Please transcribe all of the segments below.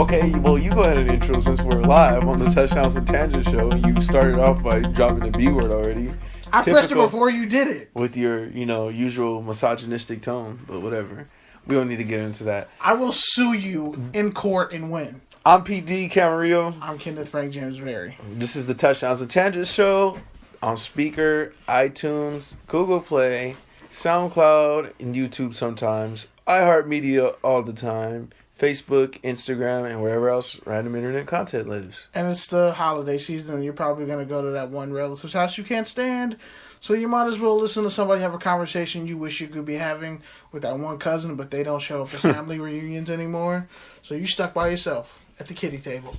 Okay, well, you go ahead and intro since we're live on the Touchdowns and Tangents show. You started off by dropping the B word already. I pressed it before you did it. With your, usual misogynistic tone, but whatever. We don't need to get into that. I will sue you in court and win. I'm PD Camarillo. I'm Kenneth Frank James Berry. This is the Touchdowns and Tangents show on Speaker, iTunes, Google Play, SoundCloud, and YouTube sometimes. iHeartMedia all the time. Facebook, Instagram, and wherever else random internet content lives. And it's the holiday season. You're probably going to go to that one relative's house you can't stand. So you might as well listen to somebody have a conversation you wish you could be having with that one cousin, but they don't show up at family reunions anymore. So you're stuck by yourself at the kiddie table.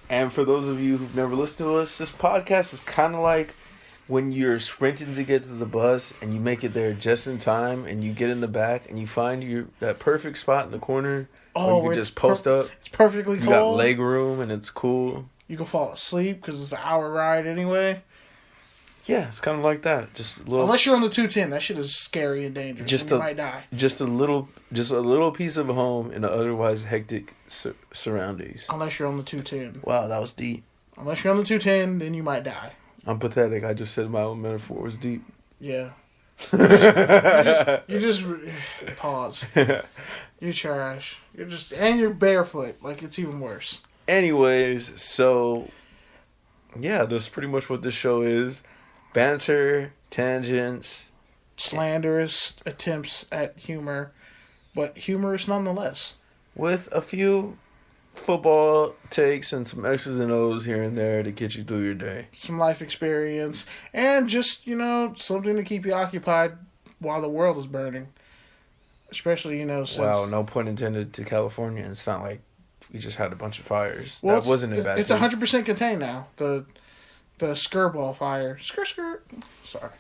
And for those of you who've never listened to us, this podcast is kind of like when you're sprinting to get to the bus and you make it there just in time and you get in the back and you find that perfect spot in the corner. Oh, you can just post up. It's perfectly cold. You got leg room and it's cool. You can fall asleep because it's an hour ride anyway. Yeah, it's kind of like that. Just a little. Unless you're on the 210, that shit is scary and dangerous. You might die. Just a little piece of home in otherwise hectic surroundings. Unless you're on the 210. Wow, that was deep. Unless you're on the 210, then you might die. I'm pathetic. I just said my own metaphor was deep. Yeah. You just pause. You're trash. And you're barefoot. Like, it's even worse. Anyways, so yeah, that's pretty much what this show is. Banter, tangents, slanderous attempts at humor, but humorous nonetheless. With a few football takes and some X's and O's here and there to get you through your day. Some life experience. And just, something to keep you occupied while the world is burning. Especially, since... Wow, no pun intended to California. It's not like we just had a bunch of fires. Well, that wasn't a bad It's 100% contained now. The skirball fire. Skirt. Sorry.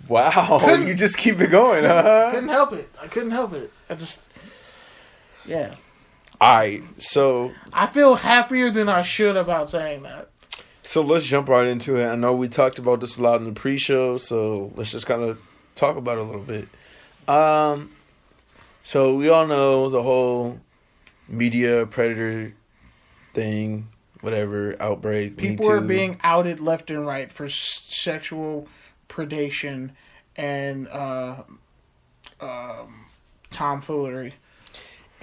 Wow, you just keep it going, huh? Couldn't help it. I couldn't help it. Yeah. Alright, so... I feel happier than I should about saying that. So let's jump right into it. I know we talked about this a lot in the pre-show, so let's just kind of talk about it a little bit. So we all know the whole media predator thing, whatever, outbreak. People are being outed left and right for sexual predation and tomfoolery.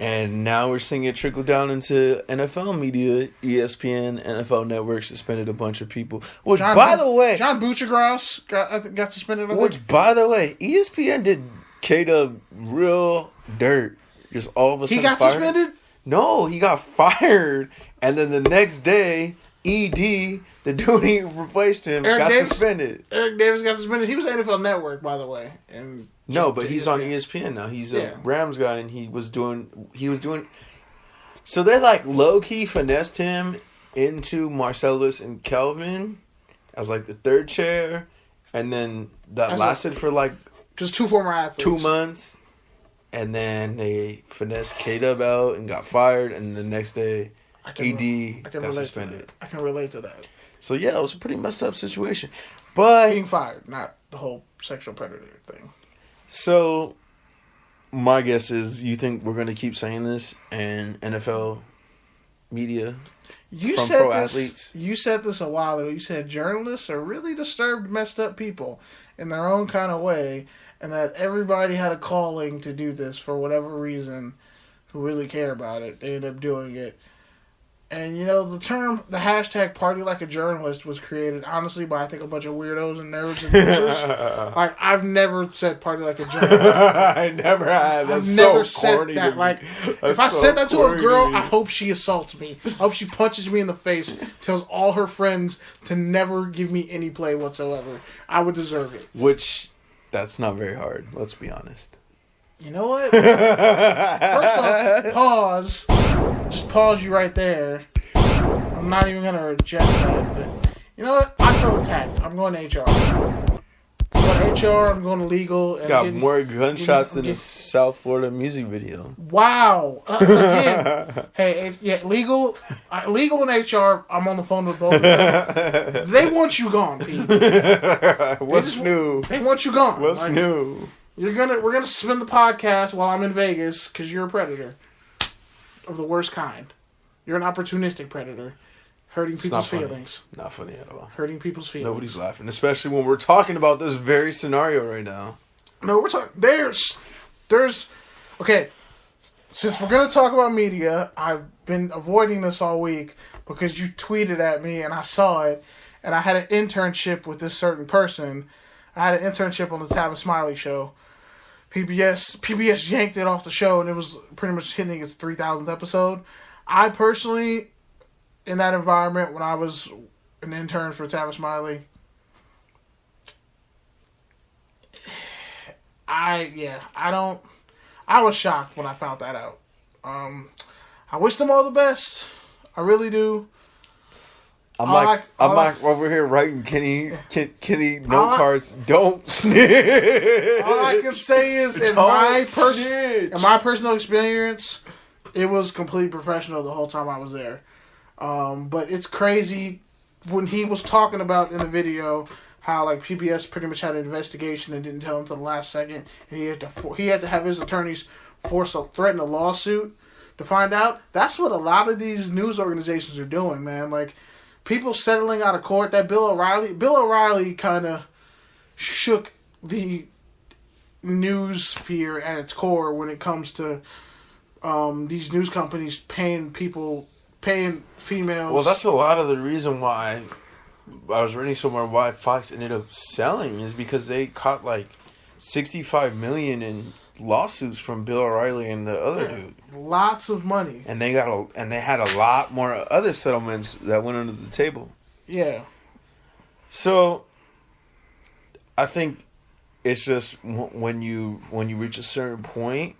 And now we're seeing it trickle down into NFL media. ESPN, NFL Network suspended a bunch of people. Which, by the way... John Buccigross got suspended. Which, by the way, ESPN did K-Dub real dirt. Just all of a sudden He got suspended? No, he got fired. And then the next day, ED, the dude he replaced him, got suspended. Eric Davis got suspended. He was NFL Network, by the way. No, but he's on ESPN now. He's a Rams guy, and he was doing. So they low key finessed him into Marcellus and Kelvin as the third chair, and then that lasted for because two former athletes, 2 months, and then they finessed K-Dub out and got fired, and the next day ED got suspended. I can relate to that. So yeah, it was a pretty messed up situation, but being fired, not the whole sexual predator thing. So, my guess is you think we're going to keep saying this and NFL media from pro athletes? You said this a while ago. You said journalists are really disturbed, messed up people in their own kind of way, and that everybody had a calling to do this for whatever reason who really care about it. They end up doing it. And, the hashtag party like a journalist was created, honestly, by, I think, a bunch of weirdos and nerds and bitches. I've never said party like a journalist. I never have. That's never so corny said that. If I said that to a girl, I hope she assaults me. I hope she punches me in the face, tells all her friends to never give me any play whatsoever. I would deserve it. Which, that's not very hard, let's be honest. You know what? First off, pause. Just pause you right there. I'm not even going to adjust that. But you know what? I feel attacked. I'm going to HR. I'm going to HR. I'm going to legal. And got more gunshots than a South Florida music video. Wow. Again. Hey, yeah, legal and HR. I'm on the phone with both of them. They want you gone, Pete. What's new? They want you gone. What's new? We're gonna suspend the podcast while I'm in Vegas because you're a predator of the worst kind. You're an opportunistic predator. Hurting people's feelings. Not funny at all. Hurting people's feelings. Nobody's laughing. Especially when we're talking about this very scenario right now. No, we're talking... There's... Okay. Since we're going to talk about media, I've been avoiding this all week because you tweeted at me and I saw it. And I had an internship with this certain person. I had an internship on the Tavis Smiley show. PBS yanked it off the show and it was pretty much hitting its 3,000th episode. I personally, in that environment, when I was an intern for Tavis Smiley, I was shocked when I found that out. I wish them all the best. I really do. I'm like over here writing Kenny note cards. Don't snitch. All I can say is, in my personal experience, it was completely professional the whole time I was there. But it's crazy when he was talking about in the video how like PBS pretty much had an investigation and didn't tell him until the last second, and he had to have his attorneys threaten a lawsuit to find out. That's what a lot of these news organizations are doing, man. Like, people settling out of court. That Bill O'Reilly kind of shook the news sphere at its core when it comes to these news companies paying females. Well, that's a lot of the reason why I was reading somewhere why Fox ended up selling is because they caught like $65 million in lawsuits from Bill O'Reilly and the other dude. Lots of money. And they had a lot more other settlements that went under the table. Yeah. So I think it's just when you reach a certain point,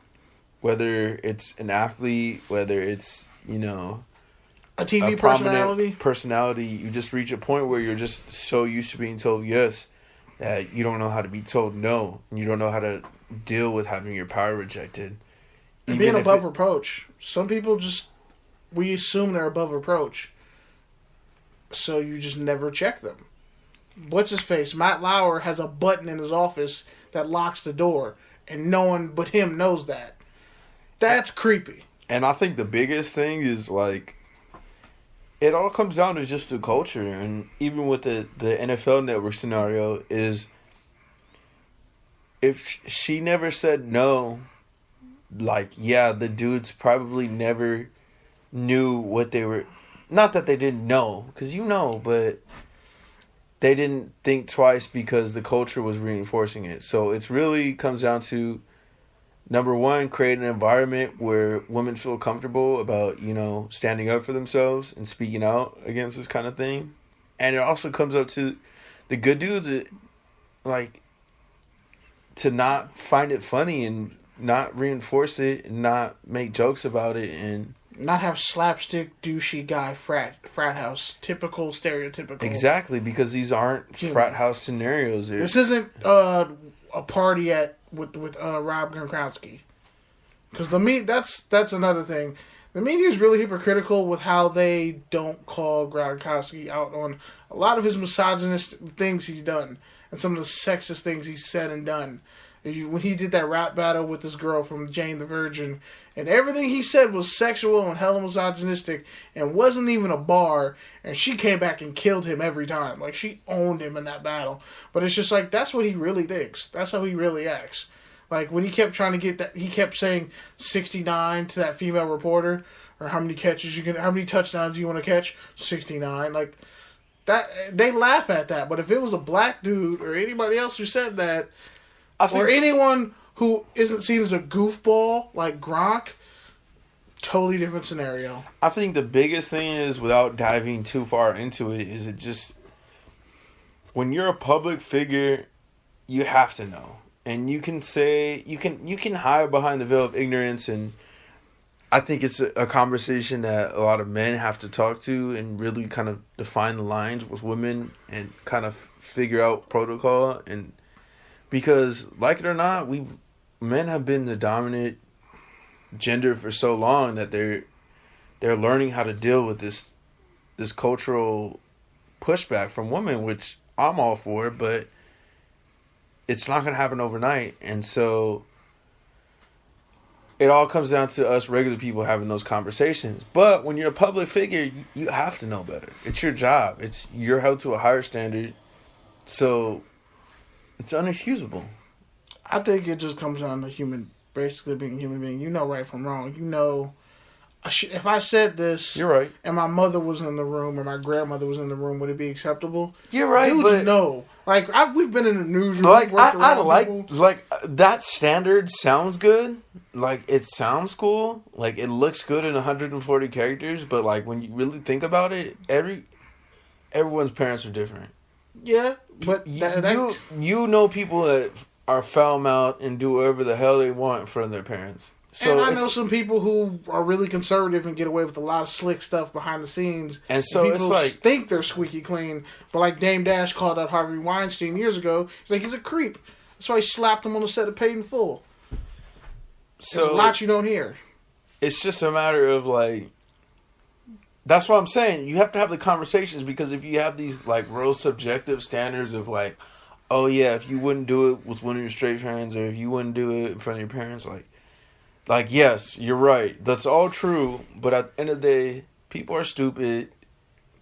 whether it's an athlete, whether it's, you know, a TV personality, you just reach a point where you're just so used to being told yes that you don't know how to be told no, and you don't know how to deal with having your power rejected. And being above reproach. Some people we assume they're above reproach, so you just never check them. What's his face? Matt Lauer has a button in his office that locks the door, and no one but him knows that. That's creepy. And I think the biggest thing is, like, it all comes down to just the culture. And even with the NFL Network scenario is, if she never said no, like, yeah, the dudes probably never knew what they were... Not that they didn't know, because you know, but they didn't think twice because the culture was reinforcing it. So it really comes down to, number one, create an environment where women feel comfortable about, you know, standing up for themselves and speaking out against this kind of thing. And it also comes up to the good dudes, like, to not find it funny and not reinforce it and not make jokes about it and not have slapstick douchey guy frat house, typical stereotypical. Exactly, because these aren't frat house scenarios. This isn't a party with Rob Gronkowski. Because that's another thing. The media is really hypocritical with how they don't call Gronkowski out on a lot of his misogynist things he's done and some of the sexist things he's said and done. When he did that rap battle with this girl from Jane the Virgin, and everything he said was sexual and hella misogynistic and wasn't even a bar, and she came back and killed him every time. Like, she owned him in that battle. But it's just like, that's what he really thinks. That's how he really acts. Like, when he kept trying to get that, he kept saying 69 to that female reporter, or how many touchdowns do you want to catch? 69. Like, that, they laugh at that. But if it was a black dude or anybody else who said that, or anyone who isn't seen as a goofball like Gronk, totally different scenario. I think the biggest thing is, without diving too far into it, is it just, when you're a public figure, you have to know. And you can say, you can hide behind the veil of ignorance, and I think it's a conversation that a lot of men have to talk to and really kind of define the lines with women and kind of figure out protocol. And because, like it or not, men have been the dominant gender for so long that they're learning how to deal with this cultural pushback from women, which I'm all for, but it's not going to happen overnight. And so it all comes down to us regular people having those conversations. But when you're a public figure, you have to know better. It's your job. You're held to a higher standard. So it's unexcusable. I think it just comes down to basically being a human being. You know right from wrong. You know, if I said this, you're right, and my mother was in the room or my grandmother was in the room, would it be acceptable? You're right, but no. Like we've been in the newsroom. Like I like that standard sounds good. Like it sounds cool. Like it looks good in 140 characters. But like when you really think about it, everyone's parents are different. Yeah, but you know people that are foul mouthed and do whatever the hell they want in front of their parents. So and I know some people who are really conservative and get away with a lot of slick stuff behind the scenes. And so people it's like think they're squeaky clean, but like Dame Dash called out Harvey Weinstein years ago. He's like, he's a creep. That's why he slapped him on the set of Paid in Full. So there's a lot you don't hear. It's just a matter of like. That's what I'm saying. You have to have the conversations because if you have these like real subjective standards of like, oh yeah, if you wouldn't do it with one of your straight friends or if you wouldn't do it in front of your parents, like yes, you're right. That's all true. But at the end of the day, people are stupid.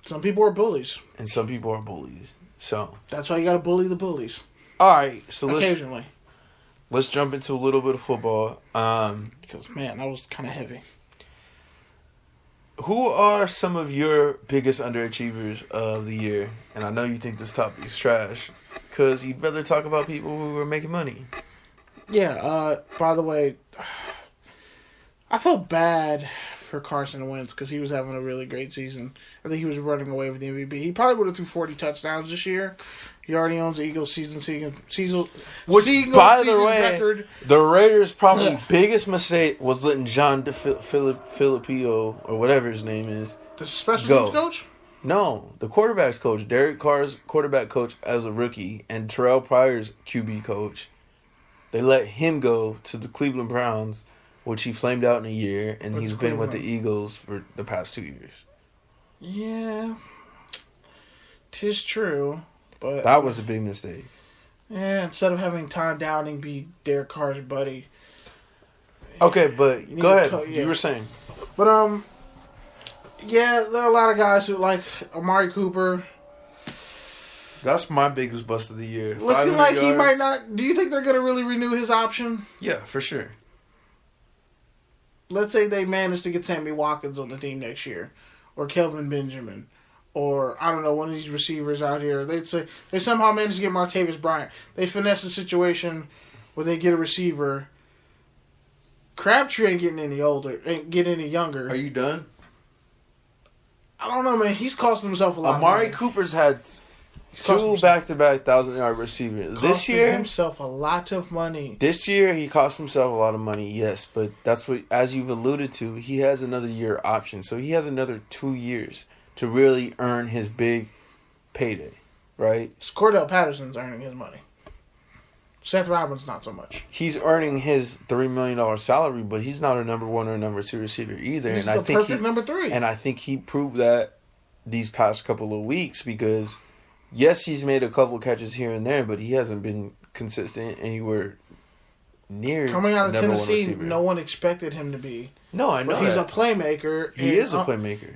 Some people are bullies. And some people are bullies. So that's why you got to bully the bullies. All right. So occasionally. Let's jump into a little bit of football. Because man, that was kind of heavy. Who are some of your biggest underachievers of the year? And I know you think this topic is trash because you'd rather talk about people who are making money. Yeah. By the way, I felt bad for Carson Wentz because he was having a really great season. I think he was running away with the MVP. He probably would have threw 40 touchdowns this year. He already owns the Eagles season record. The Raiders' probably biggest mistake was letting John Filippo or whatever his name is, the special teams coach. No, the quarterback's coach, Derek Carr's quarterback coach as a rookie, and Terrell Pryor's QB coach. They let him go to the Cleveland Browns, which he flamed out in a year, and he's been with the Eagles for the past 2 years. Yeah, 'tis true. But that was a big mistake. Yeah, instead of having Todd Downing be Derek Carr's buddy. Okay, but go ahead. You were saying. But yeah, there are a lot of guys who like Amari Cooper. That's my biggest bust of the year. Looking like he might not. Do you think they're going to really renew his option? Yeah, for sure. Let's say they manage to get Sammy Watkins on the team next year, or Kelvin Benjamin. Or, I don't know, one of these receivers out here. They somehow managed to get Martavis Bryant. They finesse a situation where they get a receiver. Crabtree ain't getting any older, ain't getting any younger. Are you done? I don't know, man. He's costing himself a lot. Amari Cooper's had 2 back-to-back 1,000-yard receivers. This year, himself a lot of money. This year, he cost himself a lot of money, yes. But that's what, as you've alluded to, he has another year option. So he has another 2 years to really earn his big payday, right? Cordell Patterson's earning his money. Seth Robbins, not so much. He's earning his $3 million salary, but he's not a number 1 or number 2 receiver either. He's the perfect number 3. And I think he proved that these past couple of weeks because, yes, he's made a couple catches here and there, but he hasn't been consistent anywhere near coming out of Tennessee. No one expected him to be. No, I know but he's a playmaker. He is a playmaker.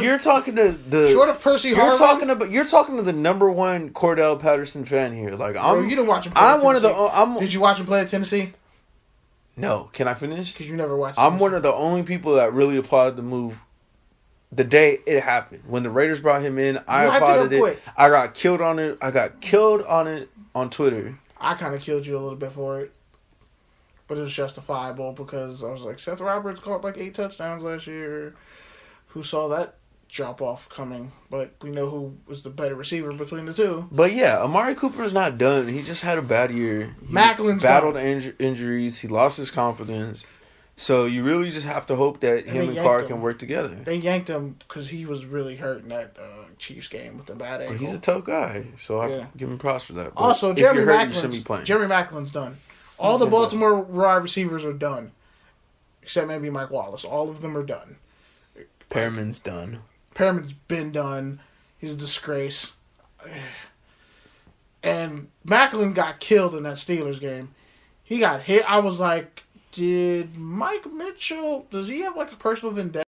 You're talking to short of Percy Harvin. You're talking to the number 1 Cordell Patterson fan here. Like you didn't watch him play at Tennessee. Did you watch him play at Tennessee? No. Can I finish? Because you never watched. I'm one of the only people that really applauded the move. The day it happened, when the Raiders brought him in, I applauded it. I got killed on it. On Twitter. I kind of killed you a little bit for it. But it was justifiable because I was like, Seth Roberts caught like 8 touchdowns last year. Who saw that drop off coming? But we know who was the better receiver between the two. But yeah, Amari Cooper's not done. He just had a bad year. Macklin's battled injuries. He lost his confidence. So you really just have to hope that him and Carr can work together. They yanked him because he was really hurt in that Chiefs game with the bad ankle. Well, he's a tough guy, so I give him props for that. But also, Jeremy Macklin's done. All the Baltimore wide receivers are done, except maybe Mike Wallace. All of them are done. Perriman's done. Perriman's been done. He's a disgrace. And Macklin got killed in that Steelers game. He got hit. I was like, Did Mike Mitchell, does he have like a personal vendetta